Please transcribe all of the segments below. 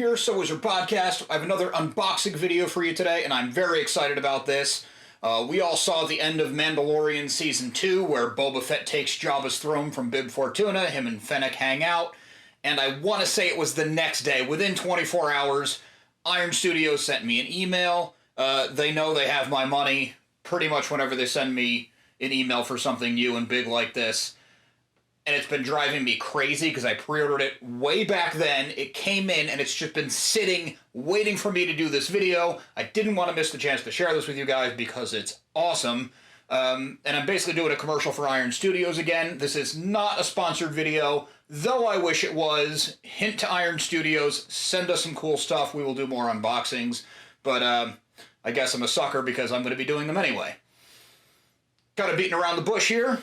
here, So Is Your Podcast. I have another unboxing video for you today, and I'm very excited about this. We all saw the end of Mandalorian Season 2, where Boba Fett takes Jabba's throne from Bib Fortuna, him and Fennec hang out, and I want to say it was the next day, within 24 hours, Iron Studios sent me an email. They know they have my money pretty much whenever they send me an email for something new and big like this. And it's been driving me crazy because I pre-ordered it way back then. It came in and it's just been sitting, waiting for me to do this video. I didn't want to miss the chance to share this with you guys because it's awesome. And I'm basically doing a commercial for Iron Studios again. This is not a sponsored video, though I wish it was. Hint to Iron Studios, send us some cool stuff. We will do more unboxings. But I guess I'm a sucker because I'm going to be doing them anyway. Got a beating around the bush here.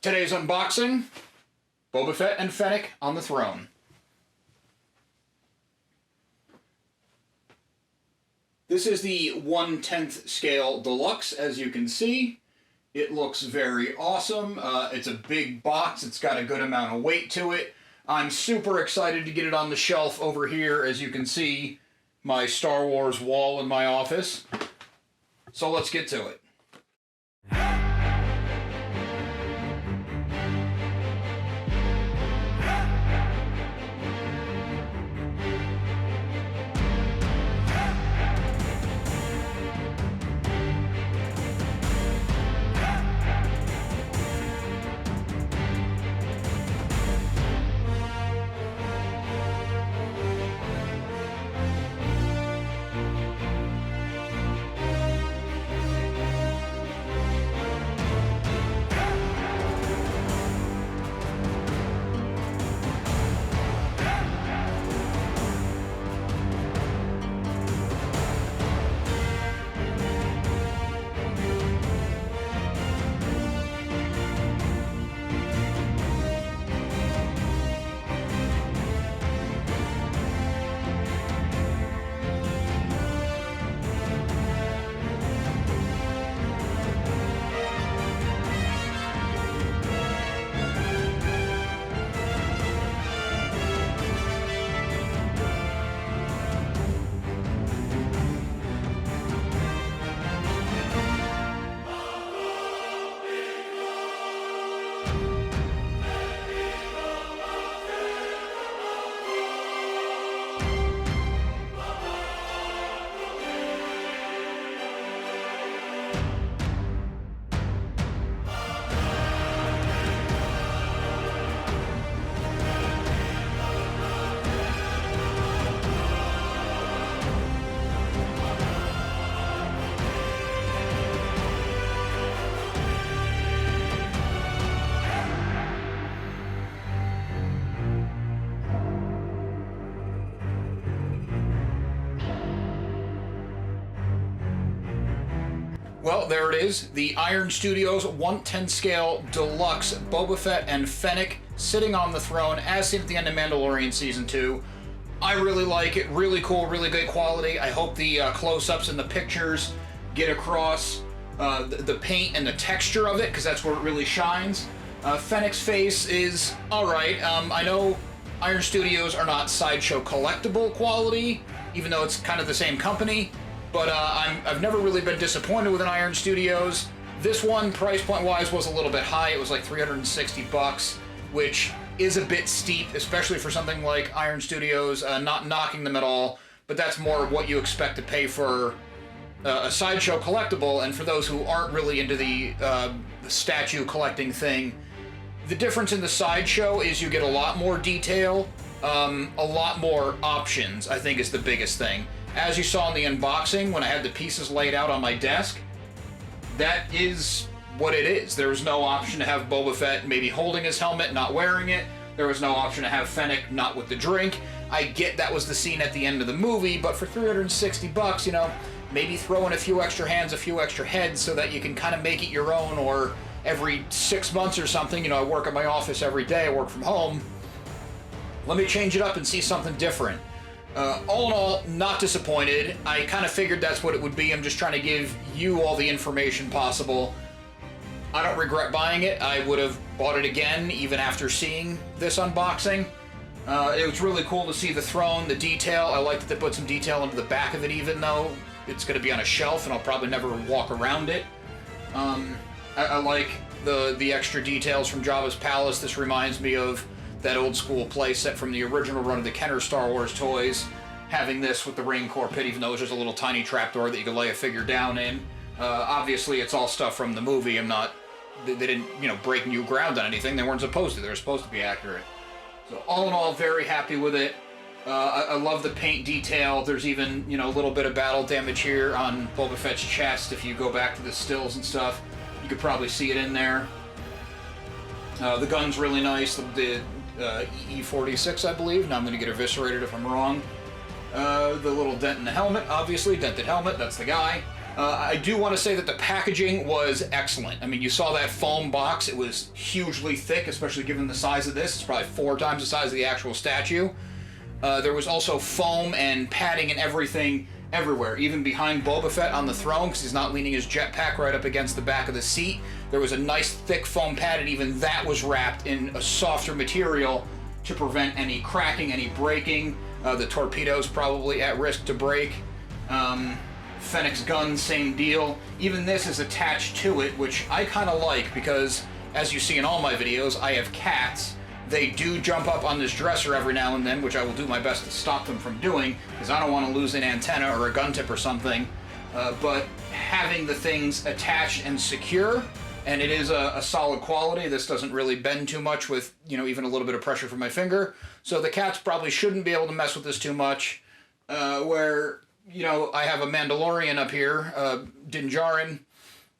Today's unboxing, Boba Fett and Fennec on the throne. This is the 1/10 scale Deluxe, as you can see. It looks very awesome. It's a big box. It's got a good amount of weight to it. I'm super excited to get it on the shelf over here, as you can see, my Star Wars wall in my office. So let's get to it. Well, there it is, the Iron Studios 1/10 scale Deluxe Boba Fett and Fennec sitting on the throne as seen at the end of Mandalorian Season 2. I really like it, really cool, really good quality. I hope the close-ups and the pictures get across the paint and the texture of it, because that's where it really shines. Fennec's face is alright. I know Iron Studios are not Sideshow collectible quality, even though it's kind of the same company. But I've never really been disappointed with an Iron Studios. This one, price point wise, was a little bit high. It was like $360, which is a bit steep, especially for something like Iron Studios. Not knocking them at all, but that's more of what you expect to pay for a Sideshow collectible. And for those who aren't really into the statue collecting thing, the difference in the Sideshow is you get a lot more detail, a lot more options, I think is the biggest thing. As you saw in the unboxing, when I had the pieces laid out on my desk, that is what it is. There was no option to have Boba Fett maybe holding his helmet, not wearing it. There was no option to have Fennec not with the drink. I get that was the scene at the end of the movie, but for $360, you know, maybe throw in a few extra hands, a few extra heads so that you can kind of make it your own, or every 6 months or something, you know, I work at my office every day, I work from home. Let me change it up and see something different. All in all, not disappointed. I kind of figured that's what it would be. I'm just trying to give you all the information possible. I don't regret buying it. I would have bought it again even after seeing this unboxing. It was really cool to see the throne, the detail. I like that they put some detail into the back of it, even though it's going to be on a shelf and I'll probably never walk around it. I like the extra details from Jabba's palace. This reminds me of that old school playset from the original run of the Kenner Star Wars toys. Having this with the Rancor pit, even though it's just a little tiny trapdoor that you can lay a figure down in. Obviously, it's all stuff from the movie. They didn't, break new ground on anything. They weren't supposed to. They were supposed to be accurate. So all in all, very happy with it. I love the paint detail. There's even, a little bit of battle damage here on Boba Fett's chest. If you go back to the stills and stuff, you could probably see it in there. The gun's really nice. The E46, I believe. Now I'm going to get eviscerated if I'm wrong. The little dent in the helmet, obviously. Dented helmet, that's the guy. I do want to say that the packaging was excellent. I mean, you saw that foam box. It was hugely thick, especially given the size of this. It's probably 4 times the size of the actual statue. There was also foam and padding and everything everywhere, even behind Boba Fett on the throne, because he's not leaning his jetpack right up against the back of the seat. There was a nice thick foam pad, and even that was wrapped in a softer material to prevent any cracking, any breaking. The torpedo's probably at risk to break. Fennec's gun, same deal. Even this is attached to it, which I kind of like because, as you see in all my videos, I have cats. They do jump up on this dresser every now and then, which I will do my best to stop them from doing, because I don't want to lose an antenna or a gun tip or something. But having the things attached and secure, and it is a solid quality. This doesn't really bend too much with, even a little bit of pressure from my finger. So the cats probably shouldn't be able to mess with this too much. I have a Mandalorian up here, Din Djarin,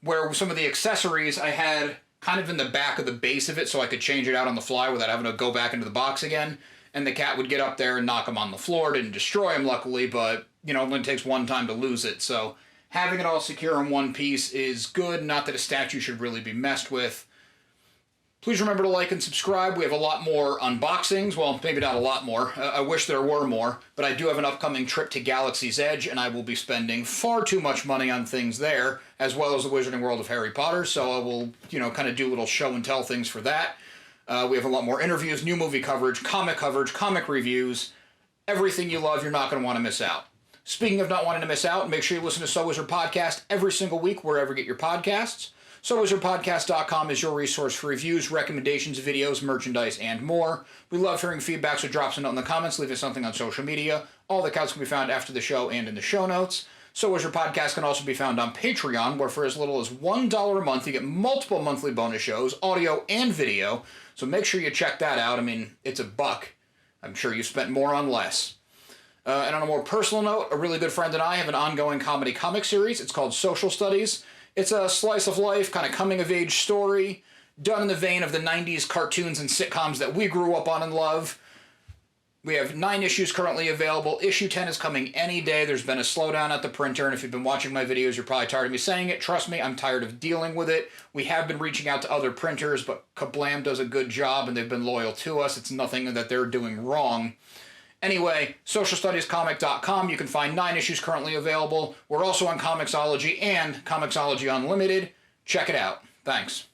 where some of the accessories I had kind of in the back of the base of it so I could change it out on the fly without having to go back into the box again. And the cat would get up there and knock him on the floor. Didn't destroy him, luckily, but, it only takes one time to lose it. So having it all secure in one piece is good. Not that a statue should really be messed with. Please remember to like and subscribe. We have a lot more unboxings. Well, maybe not a lot more. I wish there were more. But I do have an upcoming trip to Galaxy's Edge, and I will be spending far too much money on things there, as well as the Wizarding World of Harry Potter. So I will, kind of do little show and tell things for that. We have a lot more interviews, new movie coverage, comic reviews. Everything you love, you're not going to want to miss out. Speaking of not wanting to miss out, make sure you listen to So Wizard Podcast every single week, wherever you get your podcasts. SoWizardPodcast.com is your resource for reviews, recommendations, videos, merchandise, and more. We love hearing feedback, so drop us a note in the comments, leave us something on social media. All the accounts can be found after the show and in the show notes. So Wizard Podcast can also be found on Patreon, where for as little as $1 a month, you get multiple monthly bonus shows, audio and video. So make sure you check that out. I mean, it's $1. I'm sure you spent more on less. And on a more personal note, a really good friend and I have an ongoing comedy comic series. It's called Social Studies. It's a slice of life, kind of coming-of-age story, done in the vein of the 90s cartoons and sitcoms that we grew up on and love. We have 9 issues currently available. Issue 10 is coming any day. There's been a slowdown at the printer, and if you've been watching my videos, you're probably tired of me saying it. Trust me, I'm tired of dealing with it. We have been reaching out to other printers, but Kablam does a good job, and they've been loyal to us. It's nothing that they're doing wrong. Anyway, socialstudiescomic.com. You can find 9 issues currently available. We're also on Comixology and Comixology Unlimited. Check it out. Thanks.